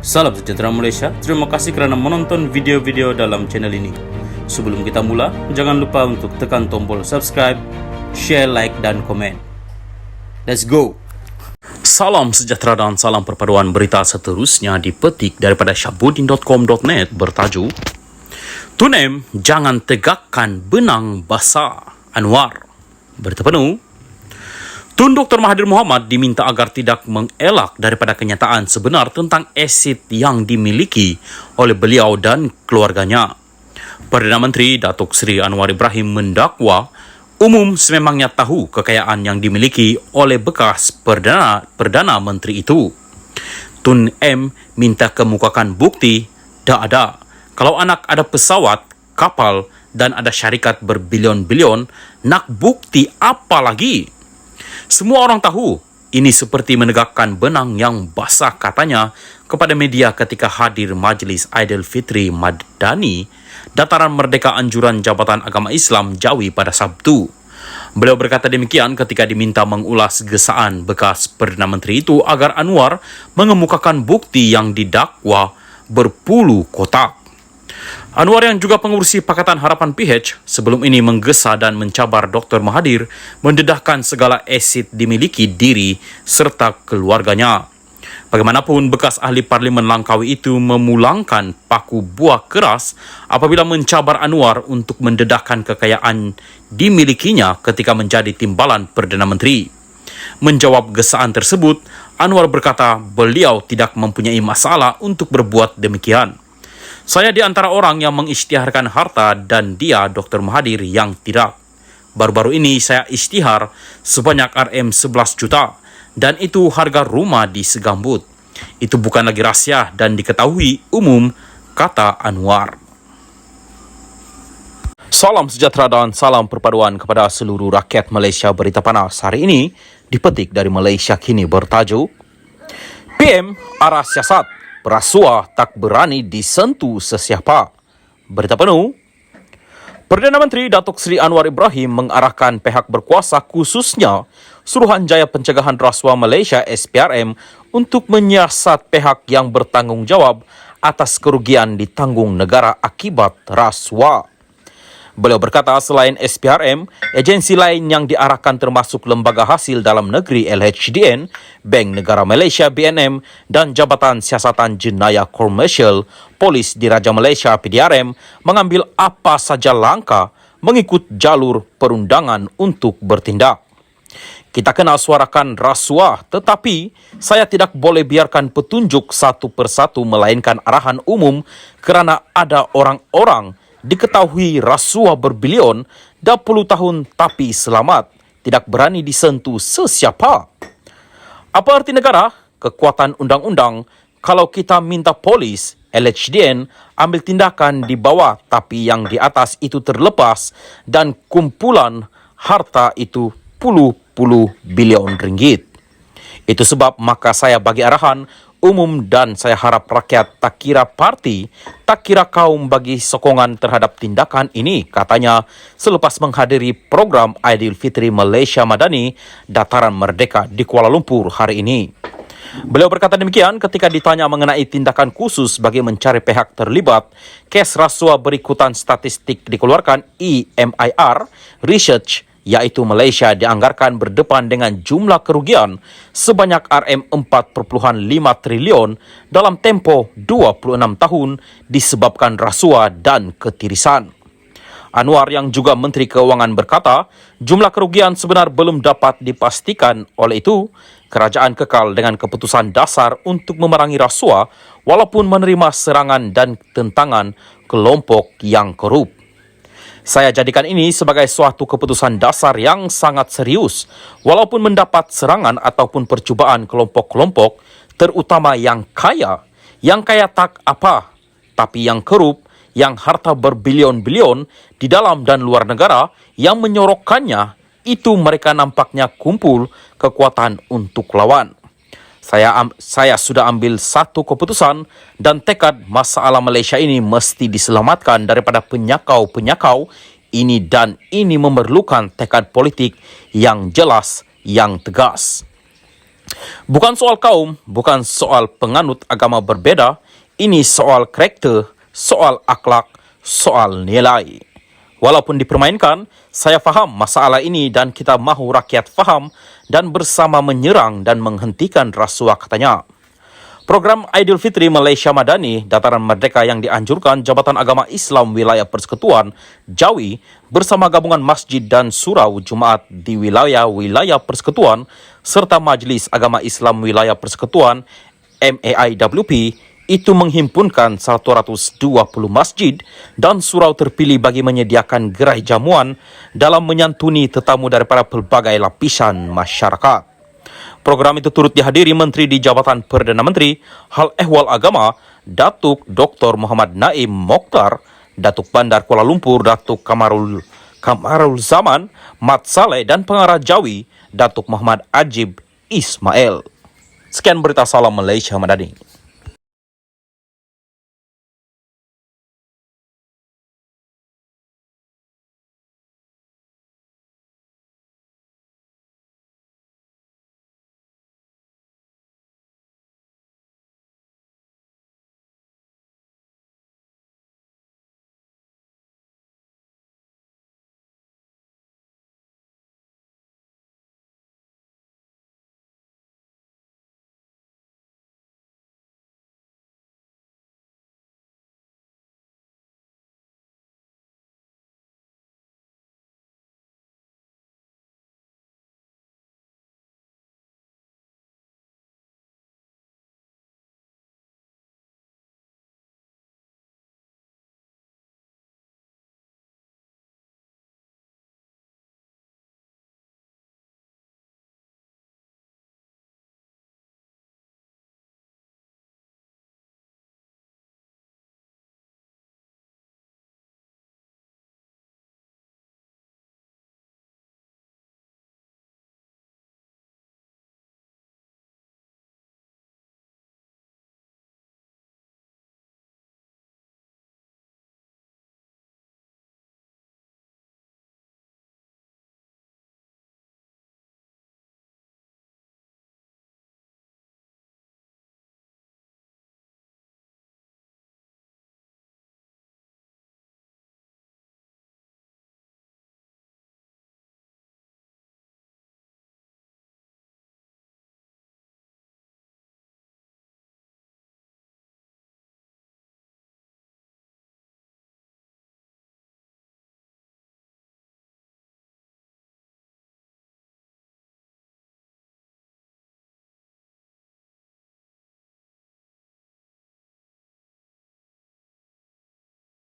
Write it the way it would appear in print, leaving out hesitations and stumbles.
Salam sejahtera Malaysia, terima kasih kerana menonton video-video dalam channel ini. Sebelum kita mula, jangan lupa untuk tekan tombol subscribe, share, like dan komen. Let's go! Salam sejahtera dan salam perpaduan berita seterusnya dipetik daripada syabudin.com.net bertajuk Tunem jangan tegakkan benang basah Anwar. Berita penuh, Tun Dr. Mahathir Mohamad diminta agar tidak mengelak daripada kenyataan sebenar tentang aset yang dimiliki oleh beliau dan keluarganya. Perdana Menteri Datuk Seri Anwar Ibrahim mendakwa umum sememangnya tahu kekayaan yang dimiliki oleh bekas Perdana Menteri itu. Tun M minta kemukakan bukti tak ada. Kalau anak ada pesawat, kapal dan ada syarikat berbilion-bilion, nak bukti apa lagi? Semua orang tahu ini seperti menegakkan benang yang basah, katanya kepada media ketika hadir Majlis Aidilfitri Madani Dataran Merdeka Anjuran Jabatan Agama Islam Jawi pada Sabtu. Beliau berkata demikian ketika diminta mengulas gesaan bekas Perdana Menteri itu agar Anwar mengemukakan bukti yang didakwa berpuluh kotak. Anwar yang juga pengurusi Pakatan Harapan PH sebelum ini menggesa dan mencabar Dr. Mahathir mendedahkan segala aset dimiliki diri serta keluarganya. Bagaimanapun, bekas ahli Parlimen Langkawi itu memulangkan paku buah keras apabila mencabar Anwar untuk mendedahkan kekayaan dimilikinya ketika menjadi timbalan Perdana Menteri. Menjawab gesaan tersebut, Anwar berkata beliau tidak mempunyai masalah untuk berbuat demikian. Saya di antara orang yang mengisytiharkan harta dan dia, Dr. Mahathir, yang tidak. Baru-baru ini saya isytihar sebanyak RM11 juta dan itu harga rumah di Segambut. Itu bukan lagi rahsia dan diketahui umum, kata Anwar. Salam sejahtera dan salam perpaduan kepada seluruh rakyat Malaysia. Berita panas hari ini dipetik dari Malaysia Kini bertajuk PM arah siasat. Rasuah tak berani disentuh sesiapa. Berita penuh, Perdana Menteri Datuk Seri Anwar Ibrahim mengarahkan pihak berkuasa khususnya Suruhanjaya Pencegahan Rasuah Malaysia SPRM untuk menyiasat pihak yang bertanggungjawab atas kerugian ditanggung negara akibat rasuah. Beliau berkata selain SPRM, agensi lain yang diarahkan termasuk Lembaga Hasil Dalam Negeri LHDN, Bank Negara Malaysia BNM dan Jabatan Siasatan Jenayah Komersial, Polis Diraja Malaysia PDRM mengambil apa saja langkah mengikut jalur perundangan untuk bertindak. Kita kena suarakan rasuah, tetapi saya tidak boleh biarkan petunjuk satu persatu melainkan arahan umum kerana ada orang-orang diketahui rasuah berbilion, dah puluh tahun tapi selamat, tidak berani disentuh sesiapa. Apa arti negara? Kekuatan undang-undang. Kalau kita minta polis, LHDN ambil tindakan di bawah, tapi yang di atas itu terlepas dan kumpulan harta itu puluh-puluh bilion ringgit. Itu sebab maka saya bagi arahan umum dan saya harap rakyat tak kira parti, tak kira kaum bagi sokongan terhadap tindakan ini, katanya selepas menghadiri program Aidilfitri Malaysia Madani Dataran Merdeka di Kuala Lumpur hari ini. Beliau berkata demikian ketika ditanya mengenai tindakan khusus bagi mencari pihak terlibat kes rasuah berikutan statistik dikeluarkan EMIR Research, iaitu Malaysia dianggarkan berdepan dengan jumlah kerugian sebanyak RM4.5 trilion dalam tempoh 26 tahun disebabkan rasuah dan ketirisan. Anwar yang juga Menteri Keuangan berkata, jumlah kerugian sebenar belum dapat dipastikan, oleh itu kerajaan kekal dengan keputusan dasar untuk memerangi rasuah walaupun menerima serangan dan tentangan kelompok yang korup. Saya jadikan ini sebagai suatu keputusan dasar yang sangat serius, walaupun mendapat serangan ataupun percubaan kelompok-kelompok, terutama yang kaya tak apa, tapi yang korup, yang harta berbilion-bilion di dalam dan luar negara, yang menyorokkannya, itu mereka nampaknya kumpul kekuatan untuk lawan. Saya sudah ambil satu keputusan dan tekad masalah Malaysia ini mesti diselamatkan daripada penyakau-penyakau ini dan ini memerlukan tekad politik yang jelas, yang tegas. Bukan soal kaum, bukan soal penganut agama berbeda, ini soal karakter, soal akhlak, soal nilai. Walaupun dipermainkan, saya faham masalah ini dan kita mahu rakyat faham dan bersama menyerang dan menghentikan rasuah, katanya. Program Aidilfitri Malaysia Madani Dataran Merdeka yang dianjurkan Jabatan Agama Islam Wilayah Persekutuan Jawi bersama gabungan masjid dan surau Jumaat di wilayah-wilayah Persekutuan serta Majlis Agama Islam Wilayah Persekutuan MAIWP itu menghimpunkan 120 masjid dan surau terpilih bagi menyediakan gerai jamuan dalam menyantuni tetamu daripada pelbagai lapisan masyarakat. Program itu turut dihadiri Menteri di Jabatan Perdana Menteri Hal Ehwal Agama Datuk Dr. Muhammad Naim Mokhtar, Datuk Bandar Kuala Lumpur Datuk Kamarul Zaman Mat Saleh dan Pengarah Jawi Datuk Muhammad Ajib Ismail. Sekian berita Salam Malaysia Madani.